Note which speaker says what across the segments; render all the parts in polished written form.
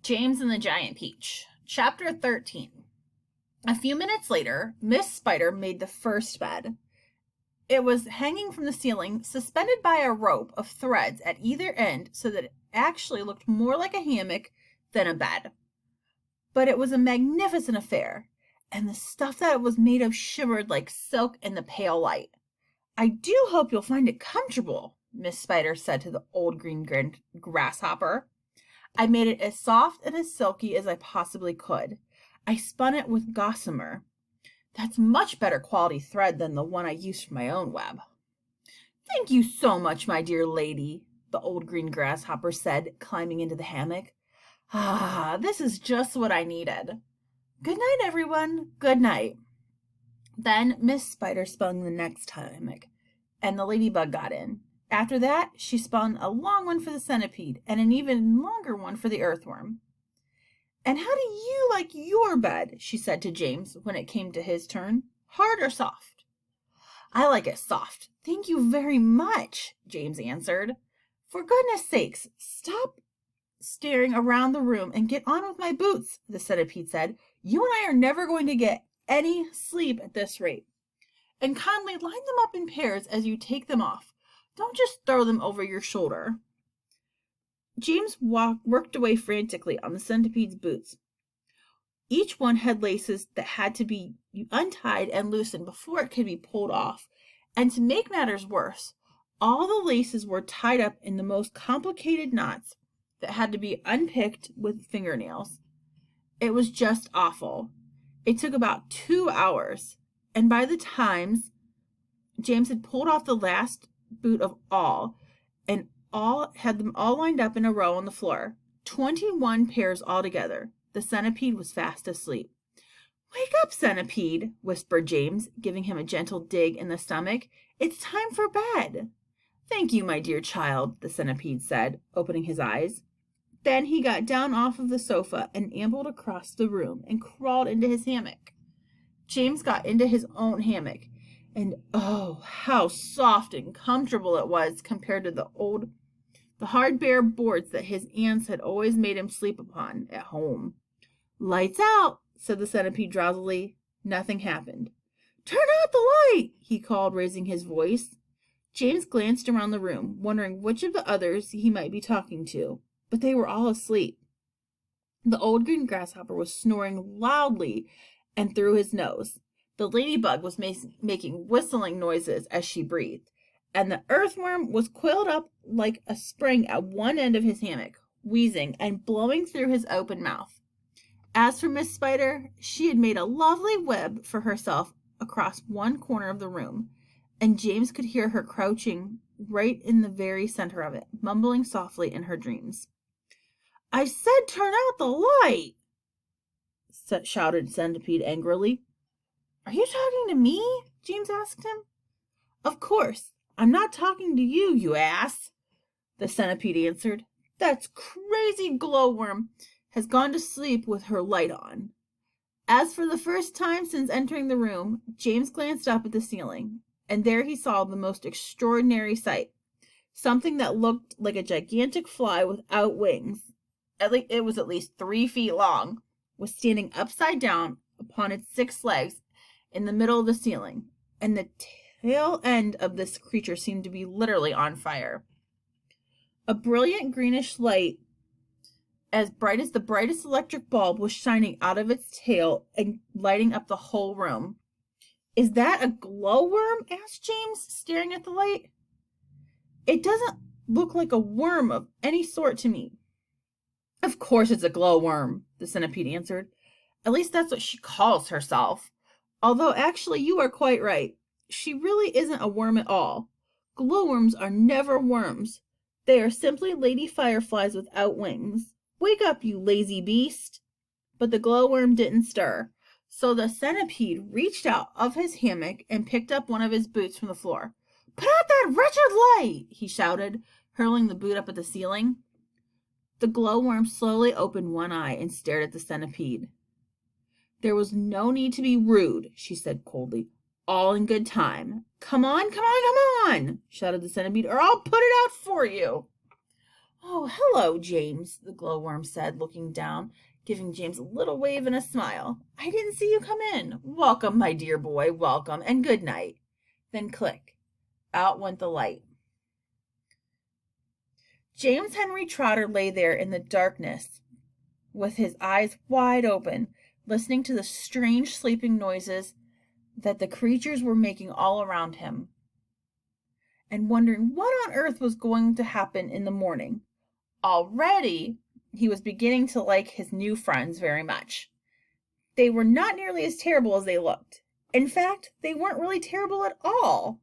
Speaker 1: James and the Giant Peach. Chapter 13. A few minutes later, Miss Spider made the first bed. It was hanging from the ceiling, suspended by a rope of threads at either end so that it actually looked more like a hammock than a bed. But it was a magnificent affair, and the stuff that it was made of shimmered like silk in the pale light. "I do hope you'll find it comfortable," Miss Spider said to the old green grasshopper. "I made it as soft and as silky as I possibly could. I spun it with gossamer. That's much better quality thread than the one I used for my own web." "Thank you so much, my dear lady," the old green grasshopper said, climbing into the hammock. "Ah, this is just what I needed. Good night, everyone. Good night." Then Miss Spider spun the next hammock, and the ladybug got in. After that, she spun a long one for the centipede and an even longer one for the earthworm. "And how do you like your bed?" she said to James when it came to his turn. "Hard or soft?" "I like it soft, thank you very much," James answered. "For goodness sakes, stop staring around the room and get on with my boots," the centipede said. "You and I are never going to get any sleep at this rate. And kindly line them up in pairs as you take them off. Don't just throw them over your shoulder." James worked away frantically on the centipede's boots. Each one had laces that had to be untied and loosened before it could be pulled off. And to make matters worse, all the laces were tied up in the most complicated knots that had to be unpicked with fingernails. It was just awful. It took about 2 hours, and by the time James had pulled off the last boot of all, and had them all lined up in a row on the floor, 21 pairs altogether, the centipede was fast asleep. "Wake up, centipede," whispered James, giving him a gentle dig in the stomach. "It's time for bed." "Thank you, my dear child," the centipede said, opening his eyes. Then he got down off of the sofa and ambled across the room and crawled into his hammock. James got into his own hammock, and oh, how soft and comfortable it was compared to the hard bare boards that his aunts had always made him sleep upon at home. "Lights out," said the centipede drowsily. Nothing happened. "Turn out the light," he called, raising his voice. James glanced around the room, wondering which of the others he might be talking to, but they were all asleep. The old green grasshopper was snoring loudly and through his nose. The ladybug was making whistling noises as she breathed, and the earthworm was coiled up like a spring at one end of his hammock, wheezing and blowing through his open mouth. As for Miss Spider, she had made a lovely web for herself across one corner of the room, and James could hear her crouching right in the very center of it, mumbling softly in her dreams. "I said turn out the light!" shouted Centipede angrily. "Are you talking to me?" James asked him. "Of course, I'm not talking to you, you ass," the centipede answered. "That's crazy glowworm has gone to sleep with her light on." As for the first time since entering the room, James glanced up at the ceiling, and there he saw the most extraordinary sight. Something that looked like a gigantic fly without wings, it was at least 3 feet long, was standing upside down upon its 6 legs in the middle of the ceiling, and the tail end of this creature seemed to be literally on fire. A brilliant greenish light, as bright as the brightest electric bulb, was shining out of its tail and lighting up the whole room. "Is that a glowworm?" asked James, staring at the light. "It doesn't look like a worm of any sort to me." "Of course it's a glowworm," the centipede answered. "At least that's what she calls herself. Although actually you are quite right. She really isn't a worm at all. Glowworms are never worms. They are simply lady fireflies without wings. Wake up, you lazy beast." But the glowworm didn't stir, so the centipede reached out of his hammock and picked up one of his boots from the floor. "Put out that wretched light!" he shouted, hurling the boot up at the ceiling. The glowworm slowly opened one eye and stared at the centipede. "There was no need to be rude," she said coldly. "All in good time." Come on, come on, come on!" shouted the centipede, "or I'll put it out for you." Oh, hello, James, the glowworm said, looking down, giving James a little wave and a smile. I didn't see you come in. Welcome, my dear boy, welcome, and good night. Then click. Out went the light. James Henry Trotter lay there in the darkness with his eyes wide open, listening to the strange sleeping noises that the creatures were making all around him, and wondering what on earth was going to happen in the morning. Already, he was beginning to like his new friends very much. They were not nearly as terrible as they looked. In fact, they weren't really terrible at all.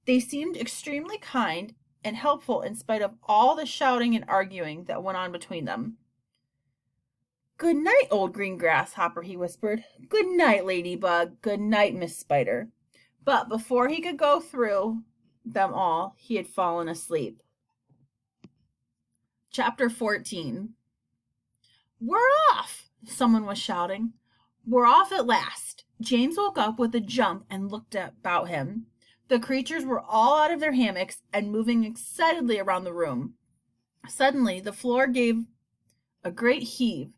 Speaker 1: They seemed extremely kind and helpful in spite of all the shouting and arguing that went on between them. Good night, old green grasshopper, he whispered. Good night, Ladybug. Good night, Miss Spider. But before he could go through them all, he had fallen asleep. Chapter 14. We're off! Someone was shouting. We're off at last. James woke up with a jump and looked about him. The creatures were all out of their hammocks and moving excitedly around the room. Suddenly, the floor gave a great heave,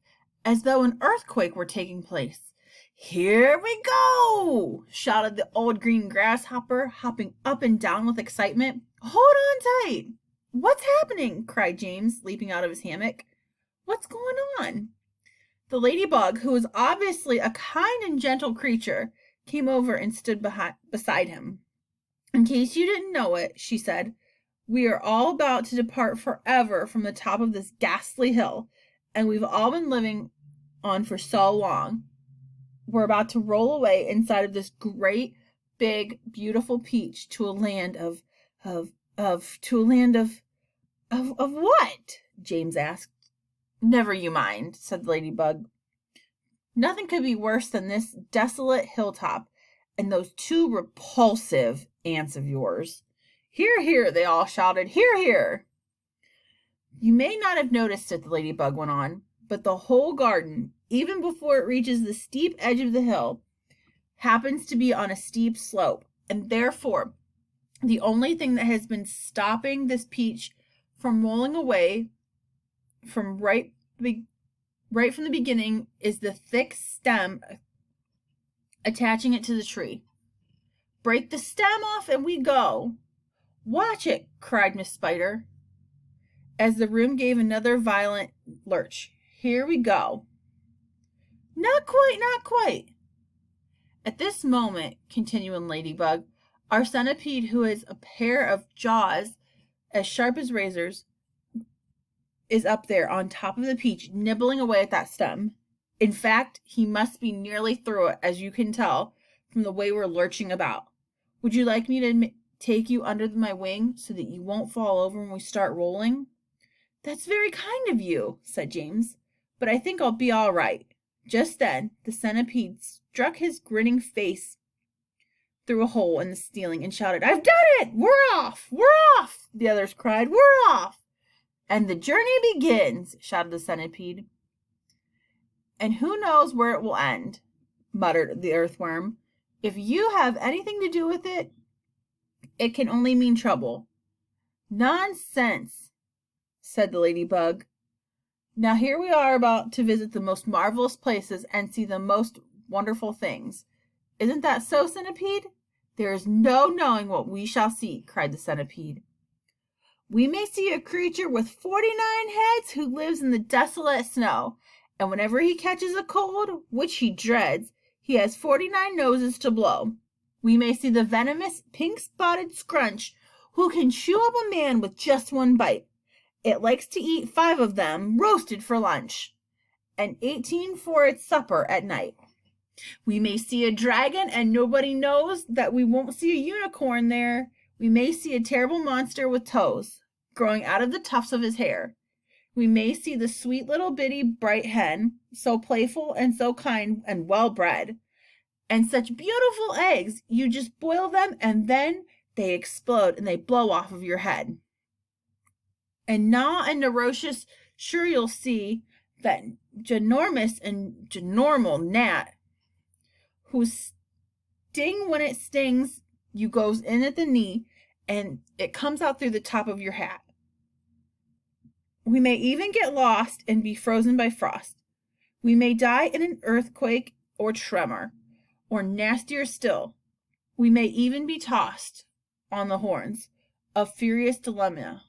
Speaker 1: as though an earthquake were taking place. Here we go! Shouted the old green grasshopper, hopping up and down with excitement. Hold on tight! What's happening? Cried James, leaping out of his hammock. What's going on? The ladybug, who was obviously a kind and gentle creature, came over and stood beside him. In case you didn't know it, she said, we are all about to depart forever from the top of this ghastly hill, and we've all been living on for so long. We're about to roll away inside of this great, big, beautiful peach to a land of what? James asked. Never you mind, said the ladybug. Nothing could be worse than this desolate hilltop and those two repulsive aunts of yours. Hear, hear, they all shouted. Hear, hear. You may not have noticed it, the ladybug went on, but the whole garden, even before it reaches the steep edge of the hill, happens to be on a steep slope, and therefore the only thing that has been stopping this peach from rolling away from right from the beginning is the thick stem attaching it to the tree. Break the stem off and we go. Watch it, cried Miss Spider, as the room gave another violent lurch. Here we go. Not quite, not quite. At this moment, continuing Ladybug, our centipede, who has a pair of jaws as sharp as razors, is up there on top of the peach, nibbling away at that stem. In fact, he must be nearly through it, as you can tell from the way we're lurching about. Would you like me to take you under my wing so that you won't fall over when we start rolling? That's very kind of you, said James, but I think I'll be all right. Just then, the centipede struck his grinning face through a hole in the ceiling and shouted, I've done it! We're off! We're off! The others cried, We're off! And the journey begins, shouted the centipede. And who knows where it will end, muttered the earthworm. If you have anything to do with it, it can only mean trouble. Nonsense, said the ladybug. Now here we are about to visit the most marvelous places and see the most wonderful things. Isn't that so, centipede? There is no knowing what we shall see, cried the centipede. We may see a creature with 49 heads who lives in the desolate snow, and whenever he catches a cold, which he dreads, he has 49 noses to blow. We may see the venomous pink-spotted scrunch who can chew up a man with just one bite. It likes to eat 5 of them roasted for lunch, and 18 for its supper at night. We may see a dragon, and nobody knows that we won't see a unicorn there. We may see a terrible monster with toes growing out of the tufts of his hair. We may see the sweet little bitty bright hen, so playful and so kind and well-bred, and such beautiful eggs, you just boil them and then they explode and they blow off of your head. And gnaw and Nerocious, sure you'll see that ginormous and ginormal gnat, whose sting when it stings you goes in at the knee and it comes out through the top of your hat. We may even get lost and be frozen by frost. We may die in an earthquake or tremor, or nastier still, we may even be tossed on the horns of furious dilemma.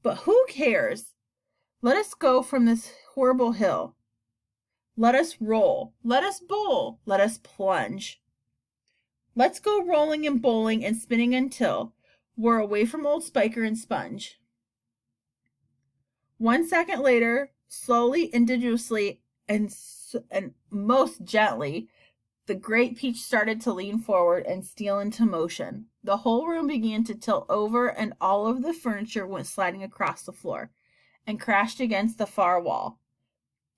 Speaker 1: But who cares? Let us go from this horrible hill. Let us roll, let us bowl, let us plunge. Let's go rolling and bowling and spinning until we're away from old Spiker and Sponge. 1 second later, slowly, insidiously, and most gently, the great Peach started to lean forward and steal into motion. The whole room began to tilt over, and all of the furniture went sliding across the floor and crashed against the far wall.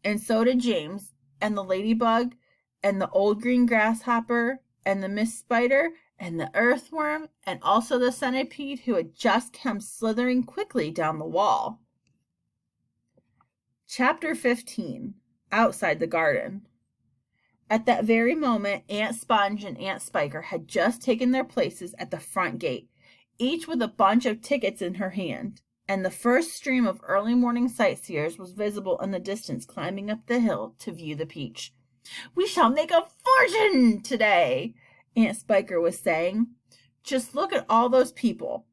Speaker 1: And so did James, and the ladybug, and the old green grasshopper, and the Miss Spider, and the earthworm, and also the centipede who had just come slithering quickly down the wall. Chapter 15. Outside the Garden. At that very moment, Aunt Sponge and Aunt Spiker had just taken their places at the front gate, each with a bunch of tickets in her hand, and the first stream of early morning sightseers was visible in the distance climbing up the hill to view the Peach. "We shall make a fortune today," Aunt Spiker was saying. "Just look at all those people.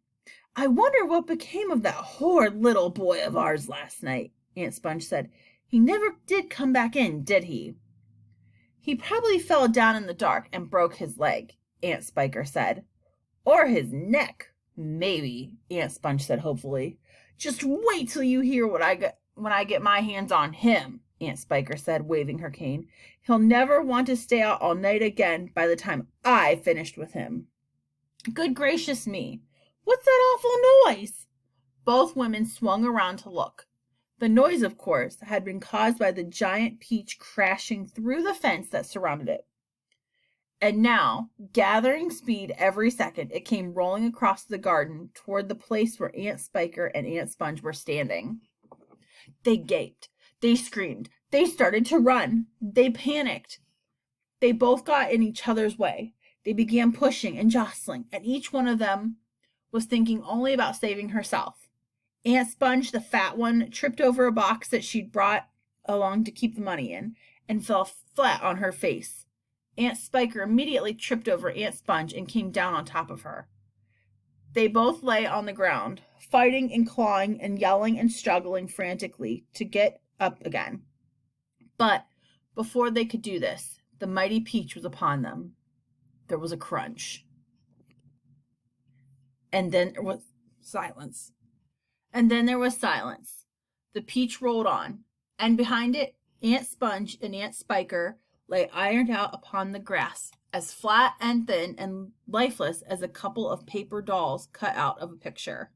Speaker 1: I wonder what became of that horrid little boy of ours last night," Aunt Sponge said. "He never did come back in, did he?" "He probably fell down in the dark and broke his leg," Aunt Spiker said. "Or his neck, maybe," Aunt Sponge said hopefully. "Just wait till you hear when I get my hands on him," Aunt Spiker said, waving her cane. "He'll never want to stay out all night again by the time I've finished with him." "Good gracious me! What's that awful noise?" Both women swung around to look. The noise, of course, had been caused by the giant Peach crashing through the fence that surrounded it. And now, gathering speed every second, it came rolling across the garden toward the place where Aunt Spiker and Aunt Sponge were standing. They gaped. They screamed. They started to run. They panicked. They both got in each other's way. They began pushing and jostling, and each one of them was thinking only about saving herself. Aunt Sponge, the fat one, tripped over a box that she'd brought along to keep the money in and fell flat on her face. Aunt Spiker immediately tripped over Aunt Sponge and came down on top of her. They both lay on the ground, fighting and clawing and yelling and struggling frantically to get up again. But before they could do this, the mighty Peach was upon them. There was a crunch. And then there was silence. The Peach rolled on, and behind it, Aunt Sponge and Aunt Spiker lay ironed out upon the grass, as flat and thin and lifeless as a couple of paper dolls cut out of a picture.